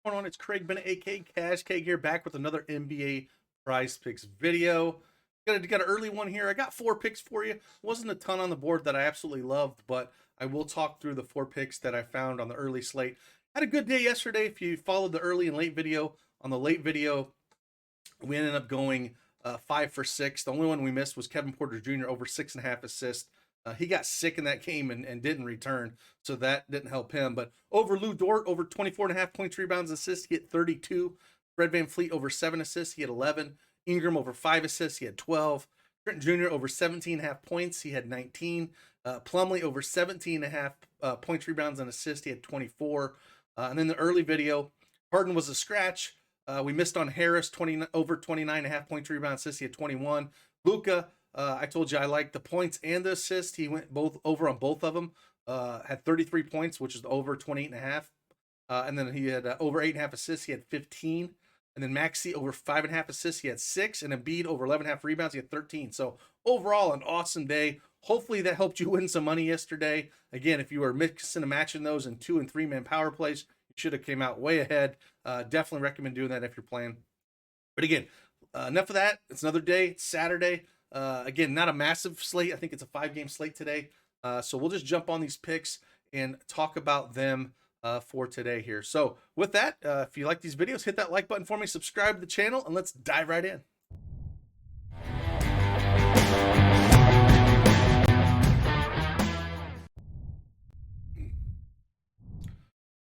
Going on? It's Craig Bennett, aka Cash Cake here, back with another NBA Prize Picks video. Got an early one here. I got 4 picks for you. Wasn't a ton on the board that I absolutely loved, but I will talk through the 4 picks that I found on the early slate. Had a good day yesterday. If you followed the early and late video, on the late video, we ended up going 5 for 6. The only one we missed was Kevin Porter Jr. over 6.5 assists. He got sick in that game and didn't return, so that didn't help him. But over Lou Dort, over 24.5 points, rebounds, assists, he had 32. Fred VanVleet over 7 assists, he had 11. Ingram over 5 assists, he had 12. Trent Jr. over 17.5 points, he had 19. Plumlee over 17.5 points, rebounds, and assists, he had 24. And then the early video, Harden was a scratch. We missed on Harris, over 29.5 points, rebounds, assists, he had 21. Luka, I told you I liked the points and the assist. He went both over on both of them. Had 33 points, which is over 28.5. And then he had over 8.5 assists. He had 15. And then Maxey over 5.5 assists. He had 6. And Embiid over 11.5 rebounds. He had 13. So overall, an awesome day. Hopefully that helped you win some money yesterday. Again, if you were mixing and matching those in 2 and 3 man power plays, you should have came out way ahead. Definitely recommend doing that if you're playing. But again, enough of that. It's another day. It's Saturday. Again, not a massive slate. I think it's a 5-game slate today. So we'll just jump on these picks and talk about them for today here. So with that, if you like these videos, hit that like button for me, subscribe to the channel, and let's dive right in.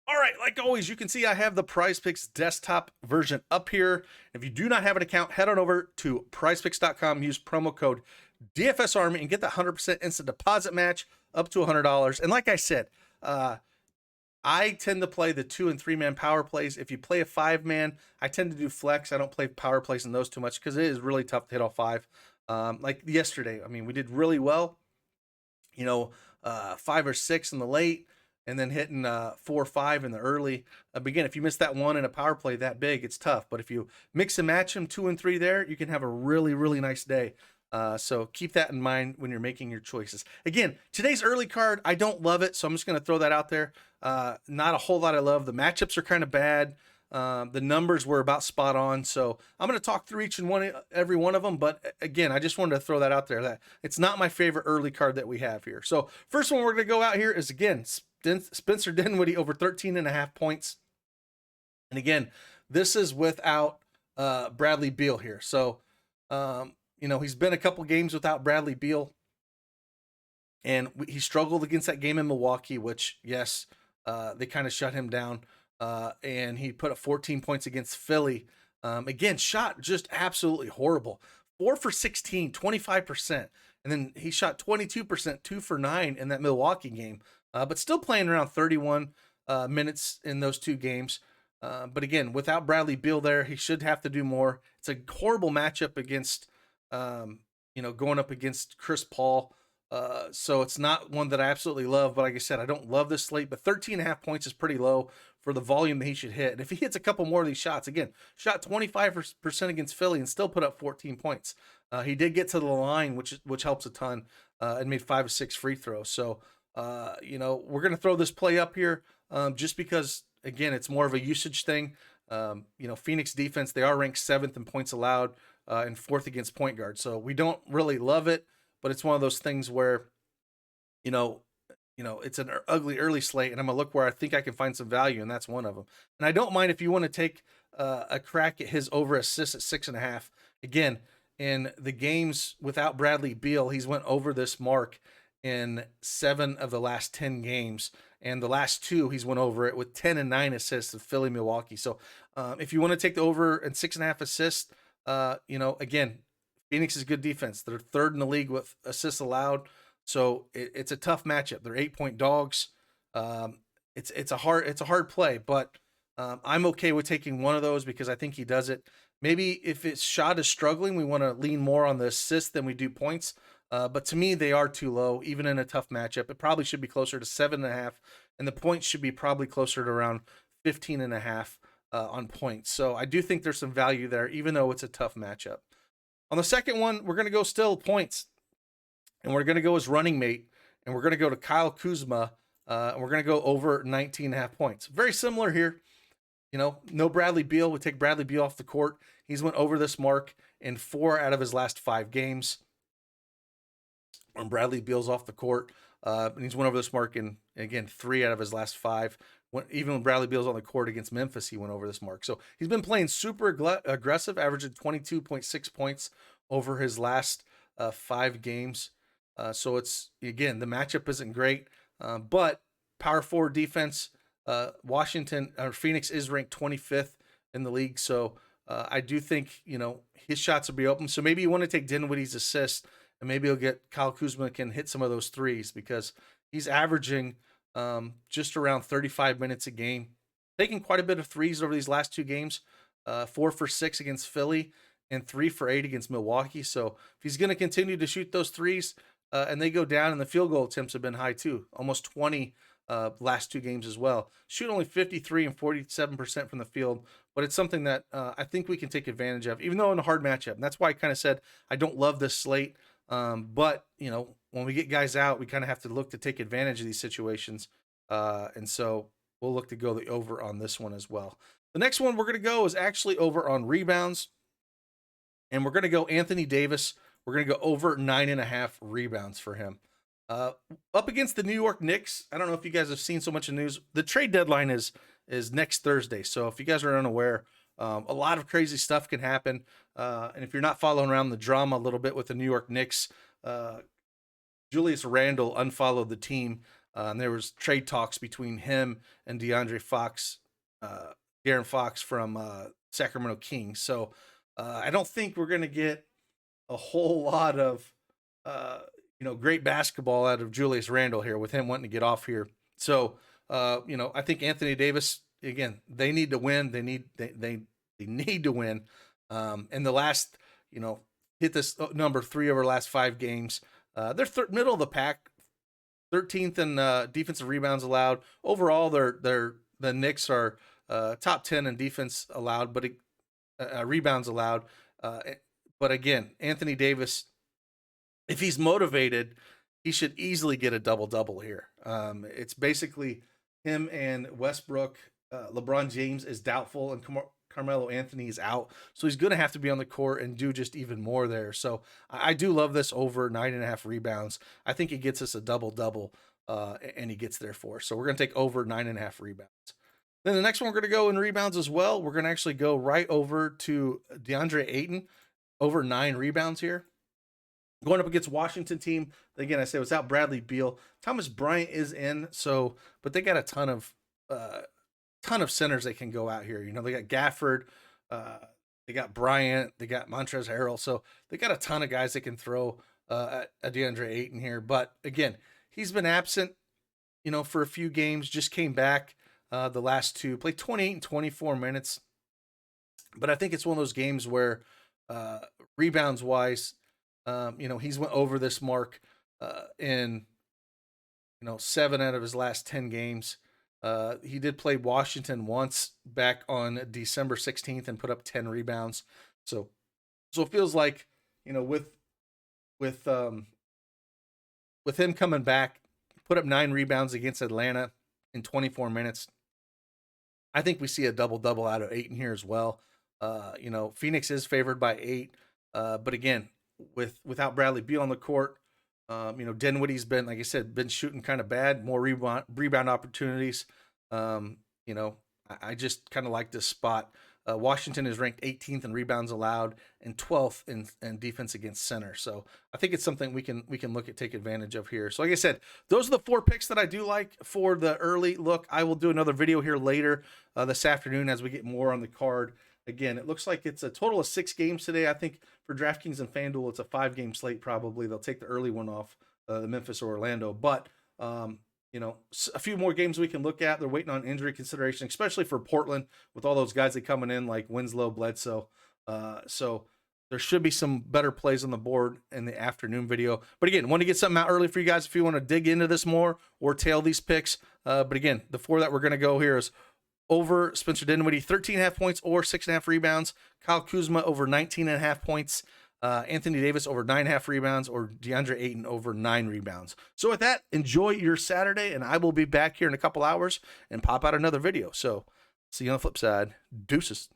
All right, like always, you can see I have the Prizepicks desktop version up here. If you do not have an account, head on over to prizepicks.com, use promo code DFSArmy, and get that 100% instant deposit match up to $100. And like I said, I tend to play the 2 and 3 man power plays. If you play a 5-man, I tend to do flex. I don't play power plays in those too much because it is really tough to hit all 5. Like yesterday, I mean, we did really well, 5 or 6 in the late, and then hitting 4 or 5 in the early. But again, if you miss that one in a power play that big, it's tough. But if you mix and match them 2 and 3 there, you can have a really, really nice day. So keep that in mind when you're making your choices. Again, today's early card, I don't love it, so I'm just going to throw that out there. Not a whole lot I love. The matchups are kind of bad. The numbers were about spot on, so I'm going to talk through every one of them. But again, I just wanted to throw that out there that it's not my favorite early card that we have here. So first one we're going to go out here is, again, Spencer Dinwiddie over 13.5 points. And again, this is without Bradley Beal here. So, he's been a couple games without Bradley Beal, and he struggled against that game in Milwaukee, which, yes, they kind of shut him down. And he put up 14 points against Philly. Again, shot just absolutely horrible. 4 for 16, 25%. And then he shot 22%, 2 for 9 in that Milwaukee game. But still playing around 31 minutes in those 2 games. But again, without Bradley Beal there, he should have to do more. It's a horrible matchup against, going up against Chris Paul. So it's not one that I absolutely love. But like I said, I don't love this slate. But 13.5 points is pretty low for the volume that he should hit. And if he hits a couple more of these shots, again, shot 25% against Philly and still put up 14 points. He did get to the line, which helps a ton, and made 5 of 6 free throws. So, we're going to throw this play up here just because, again, it's more of a usage thing. Phoenix defense, they are ranked 7th in points allowed and 4th against point guard. So we don't really love it, but it's one of those things where, it's an ugly early slate, and I'm going to look where I think I can find some value, and that's one of them. And I don't mind if you want to take a crack at his over assists at 6.5. Again, in the games without Bradley Beal, he's went over this mark in 7 of the last 10 games. And the last 2, he's went over it with 10 and 9 assists of Philly, Milwaukee. So if you want to take the over and 6.5 assists, again, Phoenix is good defense. They're 3rd in the league with assists allowed. So it's a tough matchup. They're 8-point dogs. It's a hard play, but I'm okay with taking one of those because I think he does it. Maybe if his shot is struggling, we want to lean more on the assists than we do points. But to me, they are too low, even in a tough matchup. It probably should be closer to 7.5, and the points should be probably closer to around 15.5 on points. So I do think there's some value there, even though it's a tough matchup. On the second one, we're going to go still points, and we're going to go as running mate, and we're going to go to Kyle Kuzma, and we're going to go over 19.5 points. Very similar here. no Bradley Beal. Would take Bradley Beal off the court. He's went over this mark in 4 out of his last 5 games. When Bradley Beal's off the court, and he's went over this mark in, again, 3 out of his last 5. Even when Bradley Beal's on the court against Memphis, he went over this mark. So he's been playing super aggressive, averaging 22.6 points over his last 5 games. So it's, again, the matchup isn't great, but power forward defense, Phoenix is ranked 25th in the league. So I do think, his shots will be open. So maybe you want to take Dinwiddie's assist, and maybe he'll get Kyle Kuzma can hit some of those threes, because he's averaging just around 35 minutes a game, taking quite a bit of threes over these last 2 games, 4 for 6 against Philly and 3 for 8 against Milwaukee. So if he's going to continue to shoot those threes, and they go down, and the field goal attempts have been high too, almost 20 last 2 games as well. Shoot only 53 and 47% from the field, but it's something that I think we can take advantage of, even though in a hard matchup. And that's why I kind of said I don't love this slate, but when we get guys out, we kind of have to look to take advantage of these situations, and so we'll look to go the over on this one as well. The next one we're going to go is actually over on rebounds, and we're going to go Anthony Davis. We're going to go over 9.5 rebounds for him. Up against the New York Knicks. I don't know if you guys have seen so much in news. The trade deadline is next Thursday. So if you guys are unaware, a lot of crazy stuff can happen. And if you're not following around the drama a little bit with the New York Knicks, Julius Randle unfollowed the team. And there was trade talks between him and De'Aaron Fox from Sacramento Kings. So I don't think we're going to get a whole lot of great basketball out of Julius Randle here, with him wanting to get off here. So I think Anthony Davis, again, they need to win. They need to win. And the last, hit this number 3 over the last 5 games. They're middle of the pack, 13th in defensive rebounds allowed. Overall, the Knicks are top 10 in defense allowed, but rebounds allowed. But again, Anthony Davis, if he's motivated, he should easily get a double-double here. It's basically him and Westbrook. LeBron James is doubtful, and Carmelo Anthony is out. So he's going to have to be on the court and do just even more there. So I do love this over 9.5 rebounds. I think he gets us a double-double, and he gets there for us. So we're going to take over 9.5 rebounds. Then the next one we're going to go in rebounds as well. We're going to actually go right over to Deandre Ayton, over 9 rebounds here. Going up against Washington team, again, I say without Bradley Beal. Thomas Bryant is in, but they got a ton of centers they can go out here. They got Gafford, they got Bryant, they got Montrezl Harrell. So they got a ton of guys that can throw at Deandre Ayton here. But again, he's been absent, for a few games, just came back the last 2, played 28 and 24 minutes. But I think it's one of those games where rebounds wise, he's went over this mark in 7 out of his last 10 games. He did play Washington once back on December 16th and put up 10 rebounds. So it feels like, with him coming back, put up 9 rebounds against Atlanta in 24 minutes. I think we see a double-double out of Ayton here as well. Phoenix is favored by 8, but again, without Bradley Beal on the court, Dinwiddie's been, like I said, been shooting kind of bad, more rebound opportunities. I just kind of like this spot. Washington is ranked 18th in rebounds allowed and 12th in defense against center. So I think it's something we can look at, take advantage of here. So like I said, those are the 4 picks that I do like for the early look. I will do another video here later this afternoon as we get more on the card. Again, it looks like it's a total of 6 games today. I think for DraftKings and FanDuel, it's a 5-game slate probably. They'll take the early one off, the Memphis or Orlando. But, a few more games we can look at. They're waiting on injury consideration, especially for Portland with all those guys that coming in like Winslow, Bledsoe. So there should be some better plays on the board in the afternoon video. But again, want to get something out early for you guys if you want to dig into this more or tail these picks. But again, the 4 that we're going to go here is over Spencer Dinwiddie, 13.5 points or 6.5 rebounds. Kyle Kuzma over 19.5 points. Anthony Davis over 9.5 rebounds, or Deandre Ayton over 9 rebounds. So with that, enjoy your Saturday, and I will be back here in a couple hours and pop out another video. So See you on the flip side. Deuces.